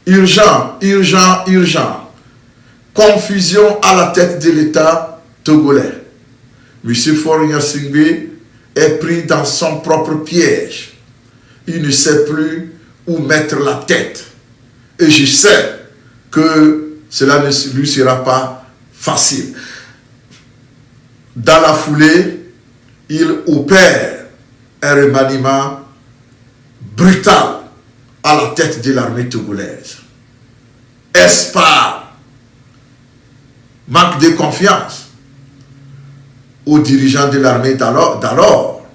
Urgent, urgent, urgent. Confusion à la tête de l'État togolais. M. Faure Gnassingbé est pris dans son propre piège. Il ne sait plus où mettre la tête. Et je sais que cela ne lui sera pas facile. Dans la foulée, il opère un remaniement brutal à la tête de l'armée togolaise. Est-ce par manque de confiance aux dirigeants de l'armée d'alors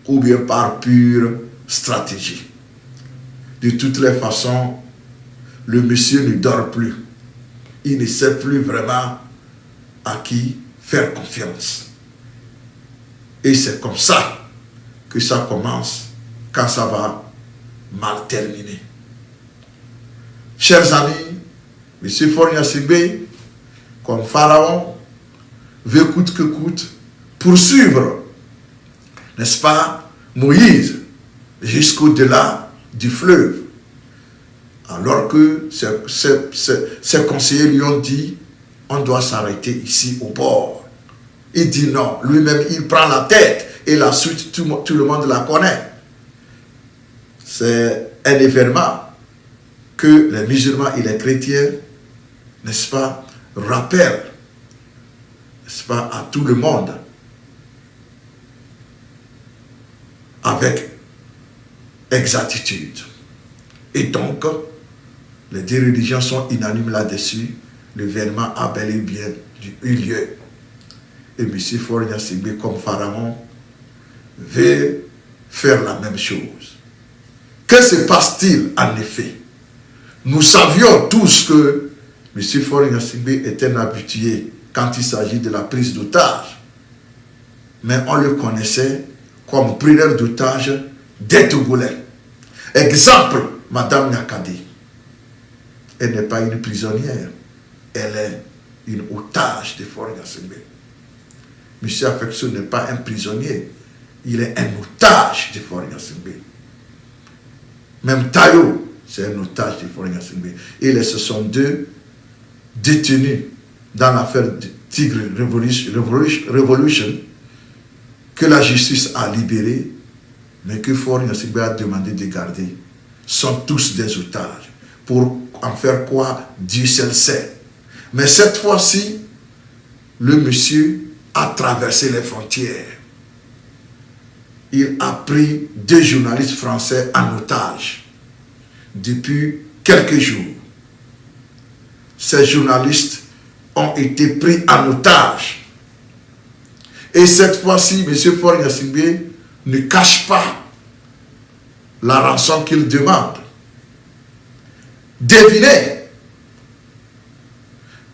ou bien par pure stratégie? De toutes les façons, le monsieur ne dort plus. Il ne sait plus vraiment à qui faire confiance. Et c'est comme ça que ça commence quand ça va mal terminer. Chers amis, M. Faure Gnassingbé, comme Pharaon, veut coûte que coûte poursuivre, n'est-ce pas, Moïse jusqu'au-delà du fleuve. Alors que ses conseillers lui ont dit, on doit s'arrêter ici au bord. Il dit non, lui-même il prend la tête et la suite tout le monde la connaît. C'est un événement que les musulmans et les chrétiens, n'est-ce pas, rappellent, n'est-ce pas, à tout le monde avec exactitude. Et donc, les deux religions sont unanimes là-dessus. L'événement a bel et bien eu lieu. Et M. Faure Gnassingbé, comme Pharaon, veut faire la même chose. Que se passe-t-il en effet? Nous savions tous que M. Faure Gnassingbé était un habitué quand il s'agit de la prise d'otages. Mais on le connaissait comme preneur d'otages des Togolais. Exemple, Madame Nyakadi. Elle n'est pas une prisonnière. Elle est une otage de Faure Gnassingbé. M. Afeksio n'est pas un prisonnier. Il est un otage de Faure Gnassingbé. Même Tayo, c'est un otage de Faure Gnassingbé. Et ce sont deux détenus dans l'affaire de Tigre Revolution que la justice a libérés, mais que Faure Gnassingbé a demandé de garder. Sont tous des otages. Pour en faire quoi? Dieu seul sait. Mais cette fois-ci, le monsieur a traversé les frontières. Il a pris 2 journalistes français en otage depuis quelques jours. Ces journalistes ont été pris en otage. Et cette fois-ci, M. Faure Gnassingbé ne cache pas la rançon qu'il demande. Devinez,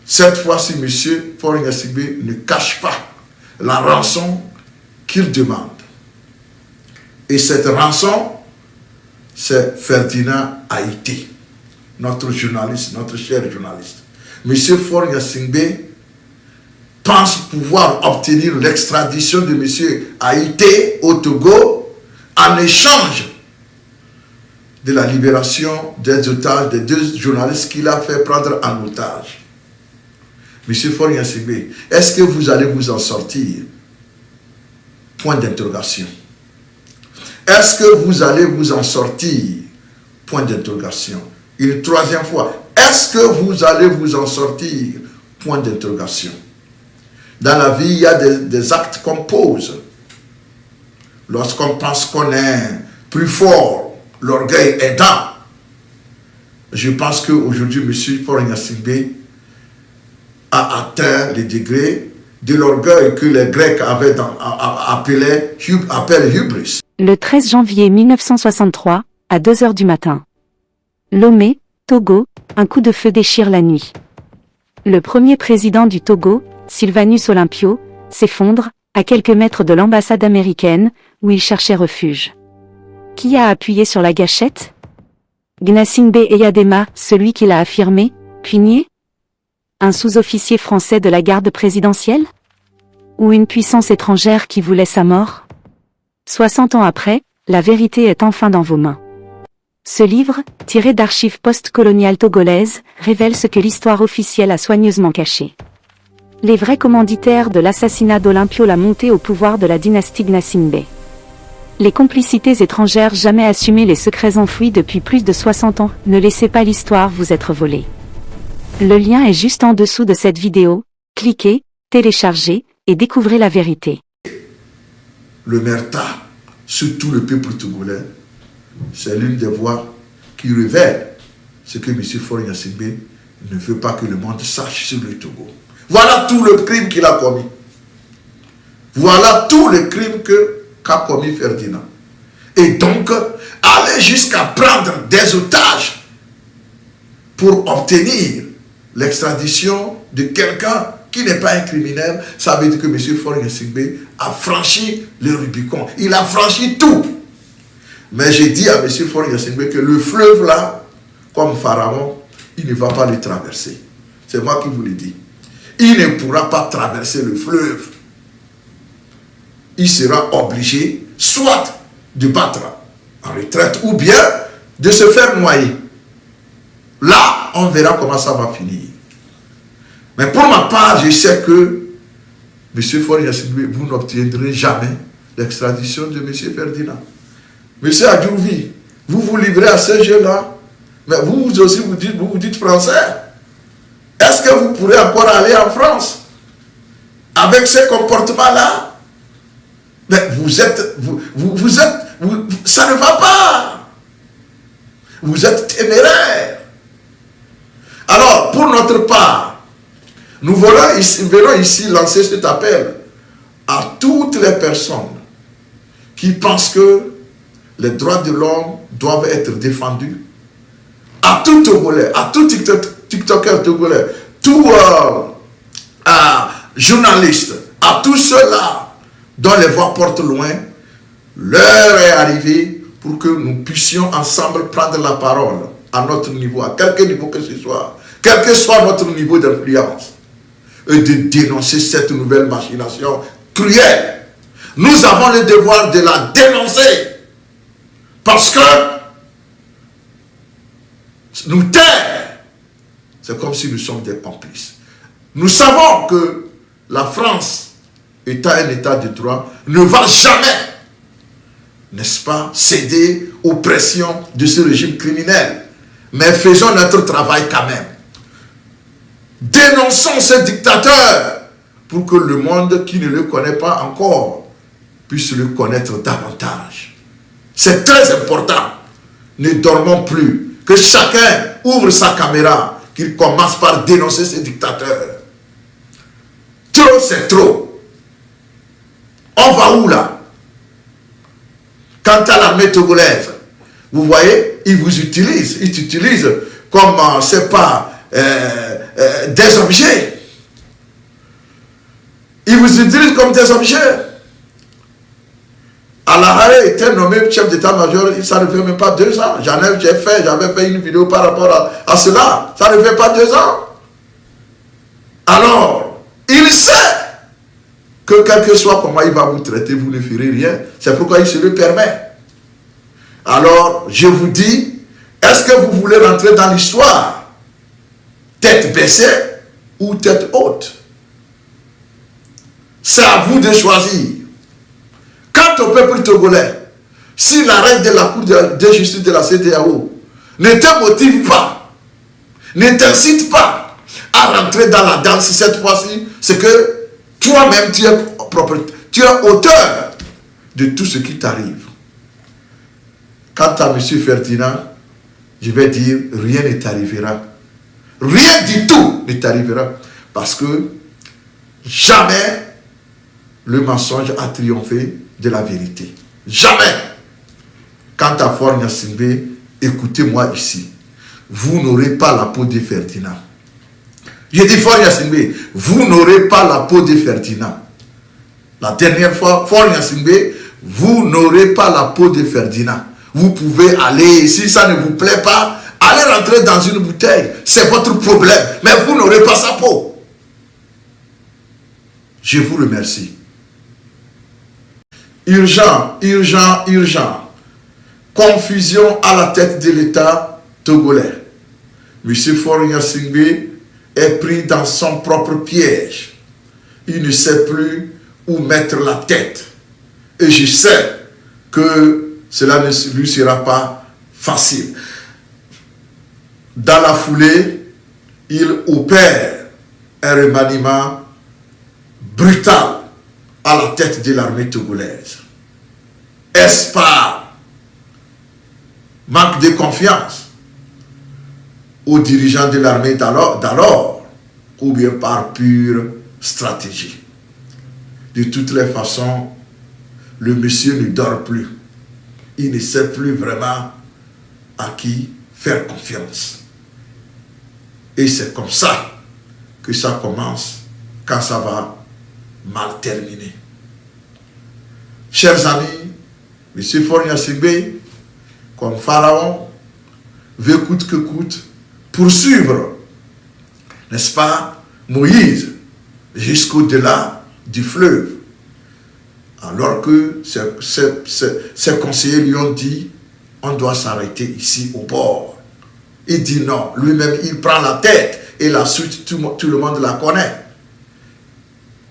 cette fois-ci, M. Faure Gnassingbé ne cache pas la rançon qu'il demande. Et cette rançon, c'est Ferdinand Haïté, notre journaliste, notre cher journaliste. M. Faure Gnassingbé pense pouvoir obtenir l'extradition de M. Haïté au Togo en échange de la libération des otages, des 2 journalistes qu'il a fait prendre en otage. M. Faure Gnassingbé, est-ce que vous allez vous en sortir? Point d'interrogation. Est-ce que vous allez vous en sortir? Point d'interrogation. Une 3e fois. Est-ce que vous allez vous en sortir? Point d'interrogation. Dans la vie, il y a des actes qu'on pose. Lorsqu'on pense qu'on est plus fort, l'orgueil aidant. Je pense qu'aujourd'hui, M. Faure Gnassingbé a atteint le degré de l'orgueil que les Grecs appellent hubris. Le 13 janvier 1963, à 2 h du matin. Lomé, Togo, un coup de feu déchire la nuit. Le premier président du Togo, Sylvanus Olympio, s'effondre, à quelques mètres de l'ambassade américaine, où il cherchait refuge. Qui a appuyé sur la gâchette? Gnassingbé Eyadema, celui qui l'a affirmé, puis nié? Un sous-officier français de la garde présidentielle? Ou une puissance étrangère qui voulait sa mort? 60 ans après, la vérité est enfin dans vos mains. Ce livre, tiré d'archives post-coloniales togolaises, révèle ce que l'histoire officielle a soigneusement caché. Les vrais commanditaires de l'assassinat d'Olympio l'a montée au pouvoir de la dynastie Gnassingbé. Les complicités étrangères jamais assumées, les secrets enfouis depuis plus de 60 ans, ne laissez pas l'histoire vous être volée. Le lien est juste en dessous de cette vidéo, cliquez, téléchargez, et découvrez la vérité. Le Merta, surtout le peuple togolais, c'est l'une des voix qui révèle ce que M. Faure Gnassingbé ne veut pas que le monde sache sur le Togo. Voilà tout le crime qu'il a commis. Voilà tout le crime qu'a commis Ferdinand. Et donc, aller jusqu'à prendre des otages pour obtenir l'extradition de quelqu'un qui n'est pas un criminel, ça veut dire que M. Faure Gnassingbé a franchi le Rubicon. Il a franchi tout. Mais j'ai dit à M. Faure Gnassingbé que le fleuve là, comme Pharaon, il ne va pas le traverser. C'est moi qui vous le dis. Il ne pourra pas traverser le fleuve. Il sera obligé soit de battre en retraite ou bien de se faire noyer. Là, on verra comment ça va finir. Mais pour ma part, je sais que M. Faure Gnassingbé, vous n'obtiendrez jamais l'extradition de M. Ferdinand. M. Adjouvi, vous vous livrez à ce jeu-là, mais vous aussi vous dites français. Est-ce que vous pourrez encore aller en France avec ce comportement-là? Mais ça ne va pas. Vous êtes téméraire. Alors, pour notre part, nous venons ici lancer cet appel à toutes les personnes qui pensent que les droits de l'homme doivent être défendus, à tout Togolais, à tout TikToker togolais, tout journaliste, à tous ceux-là dont les voix portent loin, l'heure est arrivée pour que nous puissions ensemble prendre la parole à notre niveau, à quelque niveau que ce soit, quel que soit notre niveau d'influence, et de dénoncer cette nouvelle machination cruelle. Nous avons le devoir de la dénoncer. Parce que nous taire, c'est comme si nous sommes des complices. Nous savons que la France, étant un état de droit, ne va jamais, n'est-ce pas, céder aux pressions de ce régime criminel. Mais faisons notre travail quand même. Dénonçons ce dictateur pour que le monde qui ne le connaît pas encore puisse le connaître davantage. C'est très important. Ne dormons plus. Que chacun ouvre sa caméra, qu'il commence par dénoncer ces dictateurs. Trop, c'est trop. On va où là? Quant à l'armée togolaise, vous voyez, ils vous utilisent. Ils t'utilisent comme, c'est pas, des objets. Ils vous utilisent comme des objets. Alahare était nommé chef d'état-major, ça ne fait même pas 2 ans. J'avais fait une vidéo par rapport à cela. Ça ne fait pas 2 ans. Alors, il sait que quel que soit comment il va vous traiter, vous ne ferez rien. C'est pourquoi il se le permet. Alors, je vous dis, est-ce que vous voulez rentrer dans l'histoire tête baissée ou tête haute? C'est à vous de choisir. Quant au peuple togolais, si l'arrêt de la Cour de justice de la CEDEAO ne te motive pas, ne t'incite pas à rentrer dans la danse cette fois-ci, c'est que toi-même tu es auteur de tout ce qui t'arrive. Quant à M. Ferdinand, je vais dire, rien ne t'arrivera. Rien du tout ne t'arrivera. Parce que jamais le mensonge a triomphé de la vérité. Jamais. Quant à Faure Gnassingbé, écoutez-moi ici. Vous n'aurez pas la peau de Ferdinand. Je dis Faure Gnassingbé, vous n'aurez pas la peau de Ferdinand. La dernière fois, Faure Gnassingbé, vous n'aurez pas la peau de Ferdinand. Vous pouvez aller, si ça ne vous plaît pas, allez rentrer dans une bouteille. C'est votre problème. Mais vous n'aurez pas sa peau. Je vous remercie. Urgent, urgent, urgent. Confusion à la tête de l'État togolais. M. Faure Gnassingbé est pris dans son propre piège. Il ne sait plus où mettre la tête. Et je sais que cela ne lui sera pas facile. Dans la foulée, il opère un remaniement brutal à la tête de l'armée togolaise. Est-ce par manque de confiance aux dirigeants de l'armée d'alors ou bien par pure stratégie? De toutes les façons, le monsieur ne dort plus. Il ne sait plus vraiment à qui faire confiance. Et c'est comme ça que ça commence quand ça va mal terminer. Chers amis, M. Faure Gnassingbé, comme Pharaon, veut coûte que coûte poursuivre, n'est-ce pas, Moïse, jusqu'au-delà du fleuve. Alors que ses conseillers lui ont dit, on doit s'arrêter ici au bord. Il dit non, lui-même il prend la tête et la suite tout le monde la connaît.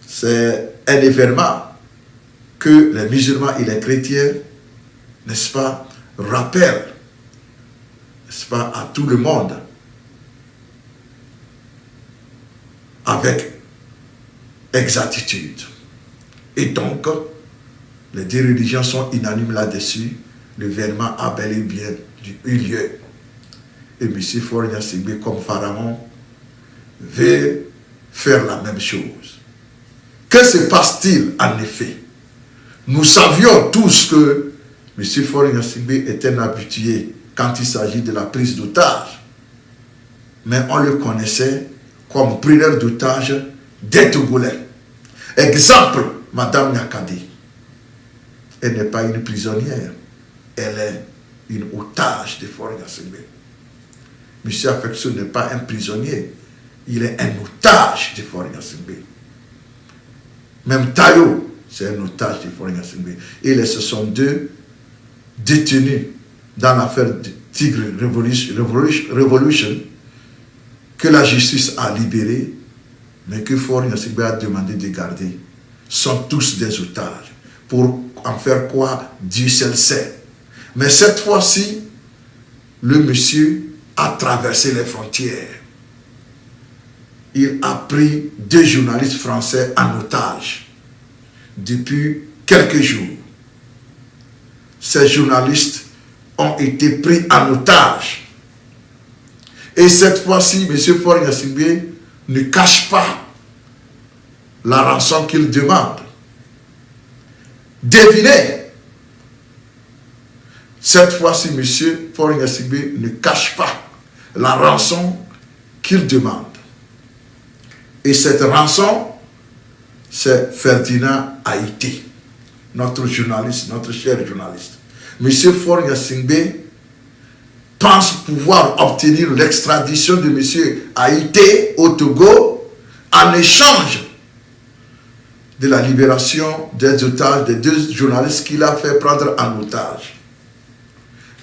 C'est un événement que les musulmans et les chrétiens, n'est-ce pas, rappellent, n'est-ce pas, à tout le monde avec exactitude. Et donc, les deux religions sont unanimes là-dessus. L'événement a bel et bien eu lieu. Et M. Faure Gnassingbé, comme Pharaon, veut faire la même chose. Que se passe-t-il en effet? Nous savions tous que M. Faure Gnassingbé est un habitué quand il s'agit de la prise d'otages. Mais on le connaissait comme preneur d'otages des Togolais. Exemple, Madame Nyakadi. Elle n'est pas une prisonnière. Elle est une otage de Faure Gnassingbé. M. Afeksio n'est pas un prisonnier. Il est un otage de Faure Gnassingbé. Même Tayo, c'est un otage de Faure Gnassingbé. Et ce sont deux détenus dans l'affaire de Tigre Revolution que la justice a libérés, mais que Faure Gnassingbé a demandé de garder. Sont tous des otages. Pour en faire quoi? Dieu seul sait. Mais cette fois-ci, le monsieur a traversé les frontières. Il a pris 2 journalistes français en otage depuis quelques jours. Ces journalistes ont été pris en otage. Et cette fois-ci, M. Faure Gnassingbé ne cache pas la rançon qu'il demande. Devinez, cette fois-ci, M. Faure Gnassingbé ne cache pas la rançon qu'il demande. Et cette rançon, c'est Ferdinand Haïté, notre journaliste, notre cher journaliste. M. Faure Gnassingbé pense pouvoir obtenir l'extradition de M. Haïté au Togo en échange de la libération des otages, des 2 journalistes qu'il a fait prendre en otage.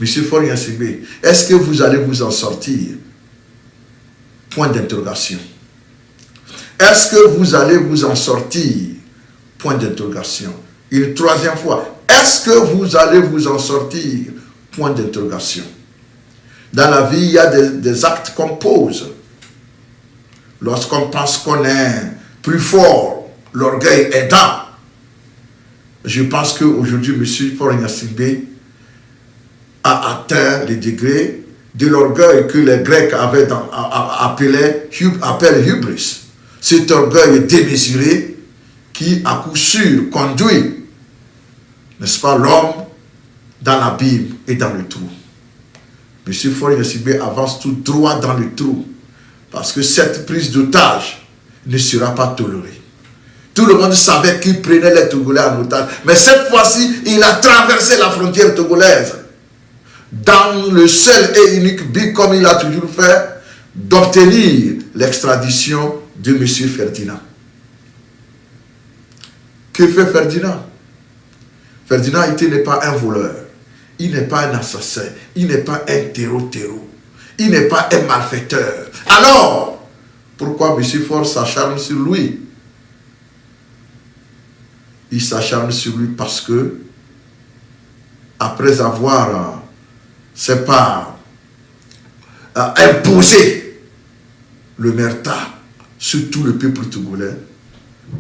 M. Faure Gnassingbé, est-ce que vous allez vous en sortir? Point d'interrogation. Est-ce que vous allez vous en sortir? Point d'interrogation. Une 3e fois. Est-ce que vous allez vous en sortir? Point d'interrogation. Dans la vie, il y a des actes qu'on pose. Lorsqu'on pense qu'on est plus fort, l'orgueil aidant. Je pense qu'aujourd'hui, M. Faure Gnassingbé a atteint le degré de l'orgueil que les Grecs appellent hubris. Cet orgueil démesuré qui, à coup sûr, conduit, n'est-ce pas, l'homme dans l'abîme et dans le trou. M. Faure Gnassingbé avance tout droit dans le trou parce que cette prise d'otage ne sera pas tolérée. Tout le monde savait qu'il prenait les Togolais en otage, mais cette fois-ci, il a traversé la frontière togolaise dans le seul et unique but, comme il a toujours fait, d'obtenir l'extradition de M. Ferdinand. Que fait Ferdinand? Ferdinand Haïté n'est pas un voleur. Il n'est pas un assassin. Il n'est pas un terreau. Il n'est pas un malfaiteur. Alors, pourquoi M. Faure s'acharne sur lui? Il s'acharne sur lui parce que, après avoir, c'est pas, imposé le merta sur tout le peuple togolais,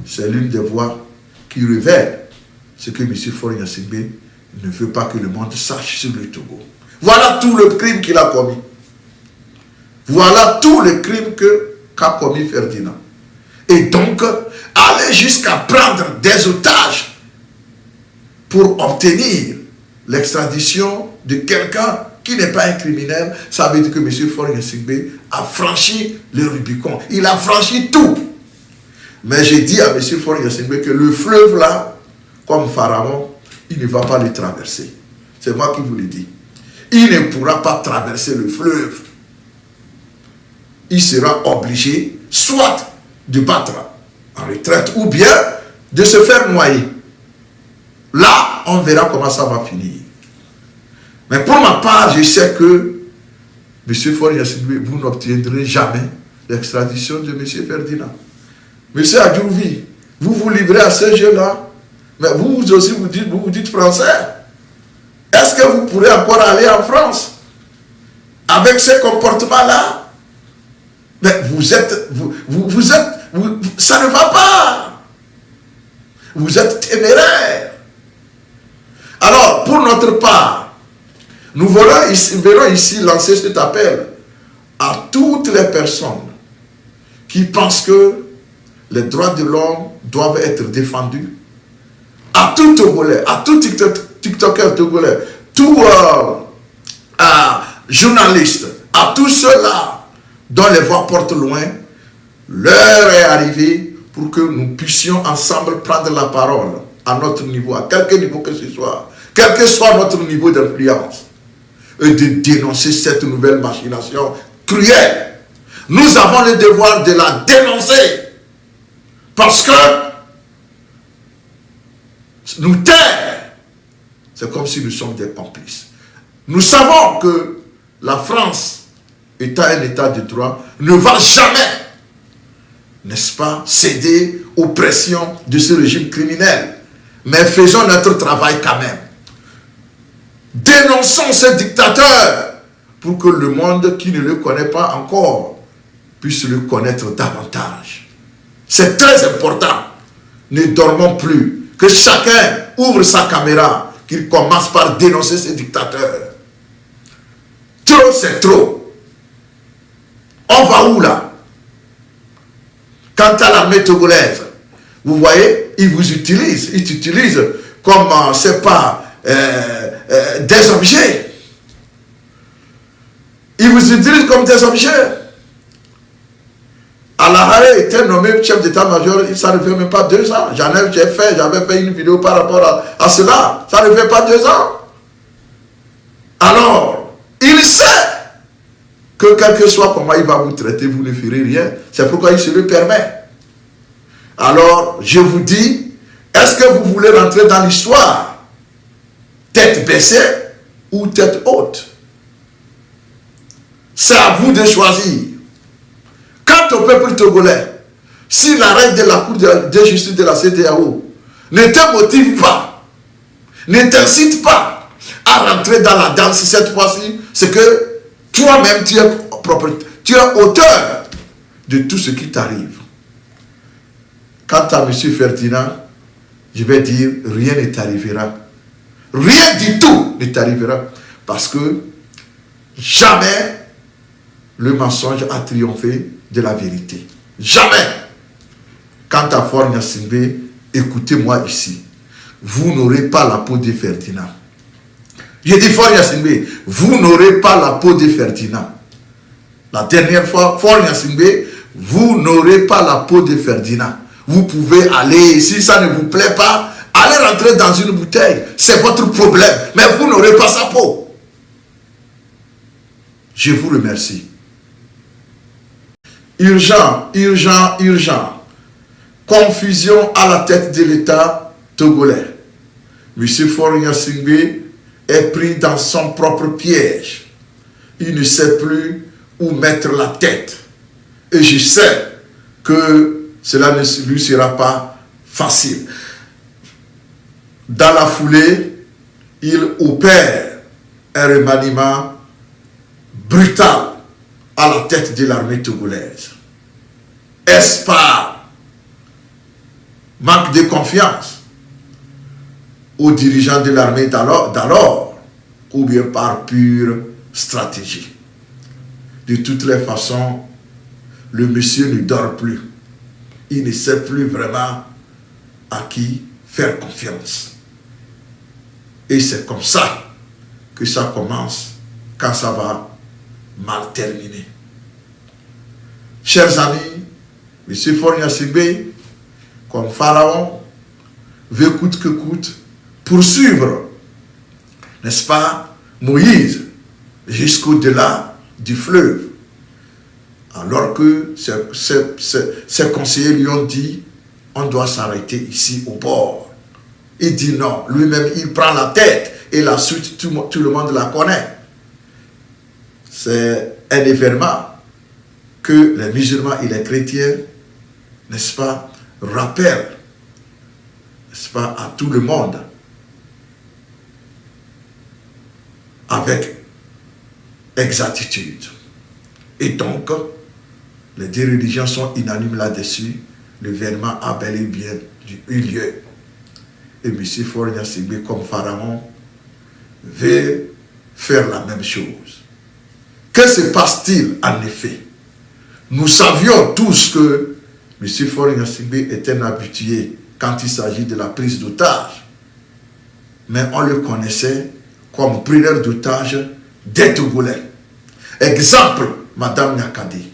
c'est l'une des voies qui révèle ce que M. Faure Gnassingbé ne veut pas que le monde sache sur le Togo. Voilà tout le crime qu'il a commis. Voilà tout le crime qu'a commis Ferdinand. Et donc, aller jusqu'à prendre des otages pour obtenir l'extradition de quelqu'un qui n'est pas un criminel, ça veut dire que M. Faure Gnassingbé a franchi le Rubicon. Il a franchi tout. Mais j'ai dit à M. Faure Gnassingbé que le fleuve là, comme Pharaon, il ne va pas le traverser. C'est moi qui vous le dis. Il ne pourra pas traverser le fleuve. Il sera obligé soit de battre en retraite ou bien de se faire noyer. Là, on verra comment ça va finir. Mais pour ma part, je sais que M. Faure Gnassingbé, vous n'obtiendrez jamais l'extradition de M. Ferdinand. M. Adjouvi, vous vous livrez à ce jeu-là, mais vous aussi vous dites français. Est-ce que vous pourrez encore aller en France avec ce comportement-là? Mais ça ne va pas. Vous êtes téméraire. Alors, pour notre part, nous verrons ici lancer cet appel à toutes les personnes qui pensent que les droits de l'homme doivent être défendus. À tout Togolais, à tout TikToker togolais, tout journaliste, à tous ceux-là dont les voix portent loin, l'heure est arrivée pour que nous puissions ensemble prendre la parole à notre niveau, à quelque niveau que ce soit, quel que soit notre niveau d'influence, et de dénoncer cette nouvelle machination cruelle. Nous avons le devoir de la dénoncer. Parce que nous taire, c'est comme si nous sommes des complices. Nous savons que la France, étant un état de droit, ne va jamais, n'est-ce pas, céder aux pressions de ce régime criminel. Mais faisons notre travail quand même. Dénonçons ce dictateur pour que le monde qui ne le connaît pas encore puisse le connaître davantage. C'est très important. Ne dormons plus. Que chacun ouvre sa caméra, qu'il commence par dénoncer ces dictateurs. Trop, c'est trop. On va où là? Quant à l'armée togolaise, vous voyez, ils vous utilisent. Ils t'utilisent comme, c'est pas, des objets. Ils vous utilisent comme des objets. Alahare était nommé chef d'état-major, ça ne fait même pas 2 ans. J'avais fait une vidéo par rapport à cela. Ça ne fait pas 2 ans. Alors, il sait que quel que soit comment il va vous traiter, vous ne ferez rien. C'est pourquoi il se le permet. Alors, je vous dis, est-ce que vous voulez rentrer dans l'histoire tête baissée ou tête haute? C'est à vous de choisir. Quant au peuple togolais, si l'arrêt de la Cour de justice de la CEDEAO ne te motive pas, ne t'incite pas à rentrer dans la danse cette fois-ci, c'est que toi-même tu es auteur de tout ce qui t'arrive. Quant à M. Ferdinand, je vais dire, rien ne t'arrivera. Rien du tout ne t'arrivera. Parce que jamais le mensonge a triomphé de la vérité. Jamais. Quant à Faure Gnassingbé, écoutez-moi ici. Vous n'aurez pas la peau de Ferdinand. J'ai dit Faure Gnassingbé, vous n'aurez pas la peau de Ferdinand. La dernière fois, Faure Gnassingbé, vous n'aurez pas la peau de Ferdinand. Vous pouvez aller, si ça ne vous plaît pas, allez rentrer dans une bouteille. C'est votre problème. Mais vous n'aurez pas sa peau. Je vous remercie. Urgent, urgent, urgent. Confusion à la tête de l'État togolais. M. Faure Gnassingbé est pris dans son propre piège. Il ne sait plus où mettre la tête. Et je sais que cela ne lui sera pas facile. Dans la foulée, il opère un remaniement brutal à la tête de l'armée togolaise. Est-ce par manque de confiance aux dirigeants de l'armée d'alors ou bien par pure stratégie? De toutes les façons, le monsieur ne dort plus. Il ne sait plus vraiment à qui faire confiance. Et c'est comme ça que ça commence quand ça va mal terminer. Chers amis, M. Faure Gnassingbé, comme Pharaon, veut coûte que coûte poursuivre, n'est-ce pas, Moïse jusqu'au-delà du fleuve. Alors que ses conseillers lui ont dit, on doit s'arrêter ici au bord. Il dit non, lui-même il prend la tête et la suite tout le monde la connaît. C'est un événement que les musulmans et les chrétiens, n'est-ce pas, rappellent, n'est-ce pas, à tout le monde avec exactitude. Et donc, les deux religions sont unanimes là-dessus. L'événement a bel et bien eu lieu. Et M. Faure Gnassingbé, comme Pharaon, veut faire la même chose. Que se passe-t-il en effet? Nous savions tous que M. Faure Gnassingbé est un habitué quand il s'agit de la prise d'otages. Mais on le connaissait comme preneur d'otages des Togolais. Exemple, Madame Nyakadi.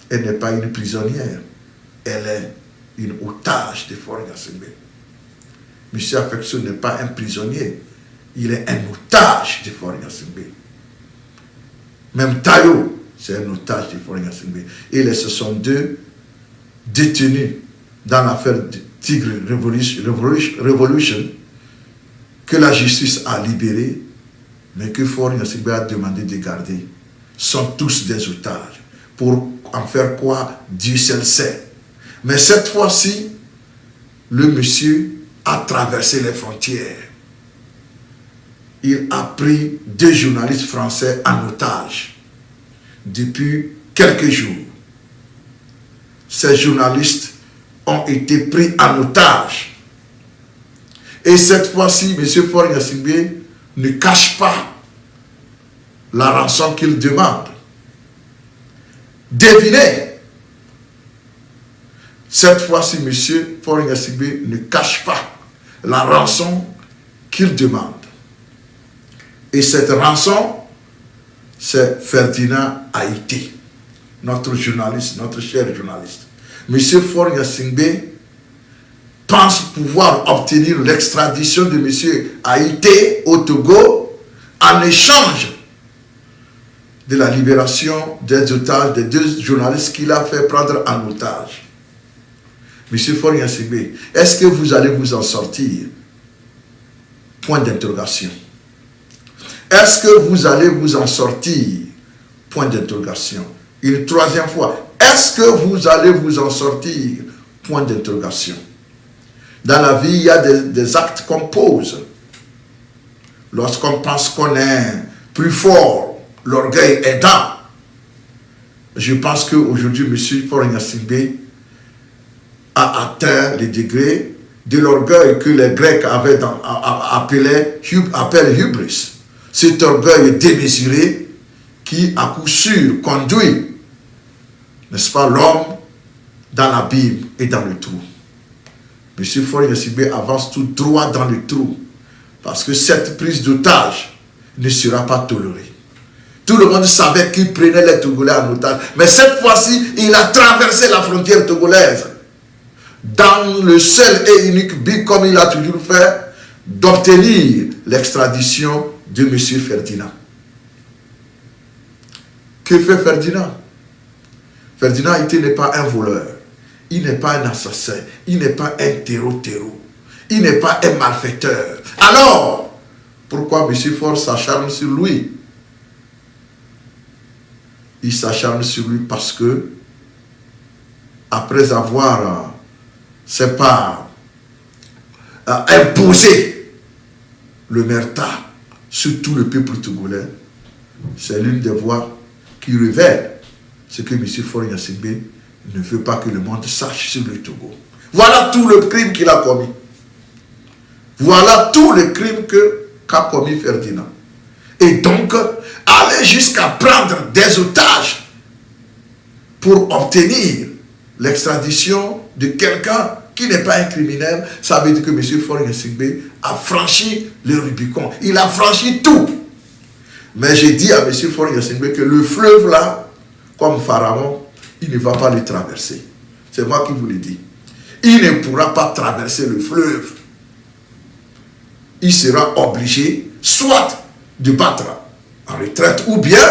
Elle n'est pas une prisonnière. Elle est une otage de Faure Gnassingbé. M. Afeksio n'est pas un prisonnier. Il est un otage de Faure Gnassingbé. Même Tayo, c'est un otage de Faure Gnassingbé. Et ce sont deux détenus dans l'affaire de Tigre Revolution que la justice a libérés, mais que Faure Gnassingbé a demandé de garder, sont tous des otages. Pour en faire quoi? Dieu seul sait. Mais cette fois-ci, le monsieur a traversé les frontières. Il a pris 2 journalistes français en otage depuis quelques jours. Ces journalistes ont été pris en otage. Et cette fois-ci, M. Faure Gnassingbé ne cache pas la rançon qu'il demande. Devinez, cette fois-ci, M. Faure Gnassingbé ne cache pas la rançon qu'il demande. Et cette rançon, c'est Ferdinand Haïté, notre journaliste, notre cher journaliste. M. Faure Gnassingbé pense pouvoir obtenir l'extradition de M. Haïté au Togo en échange de la libération des otages, des 2 journalistes qu'il a fait prendre en otage. M. Faure Gnassingbé, est-ce que vous allez vous en sortir? Point d'interrogation. Est-ce que vous allez vous en sortir? Point d'interrogation. Une 3e fois. Est-ce que vous allez vous en sortir? Point d'interrogation. Dans la vie, il y a des actes qu'on pose. Lorsqu'on pense qu'on est plus fort, l'orgueil aidant. Je pense qu'aujourd'hui, M. Faure Gnassingbé a atteint le degré de l'orgueil que les Grecs avaient appellent hubris. Cet orgueil démesuré qui, à coup sûr, conduit, n'est-ce pas, l'homme dans l'abîme et dans le trou. M. Faure Gnassingbé avance tout droit dans le trou parce que cette prise d'otage ne sera pas tolérée. Tout le monde savait qu'il prenait les Togolais en otage, mais cette fois-ci, il a traversé la frontière togolaise dans le seul et unique but, comme il a toujours fait, d'obtenir l'extradition de M. Ferdinand. Que fait Ferdinand? Ferdinand Haïté n'est pas un voleur, il n'est pas un assassin, il n'est pas un terreau. Il n'est pas un malfaiteur. Alors, Pourquoi M. Faure s'acharne sur lui? Il s'acharne sur lui parce que, après avoir, c'est pas, imposé le merta sur tout le peuple togolais, c'est l'une des voies qui révèle ce que M. Faure Gnassingbé ne veut pas que le monde sache sur le Togo. Voilà tout le crime qu'il a commis. Voilà tout le crime qu'a commis Ferdinand. Et donc, aller jusqu'à prendre des otages pour obtenir l'extradition de quelqu'un qui n'est pas un criminel, ça veut dire que M. Faure Gnassingbé a franchi le Rubicon. Il a franchi tout. Mais j'ai dit à M. Faure Gnassingbé que le fleuve là, comme Pharaon, il ne va pas le traverser. C'est moi qui vous le dis. Il ne pourra pas traverser le fleuve. Il sera obligé soit de battre en retraite ou bien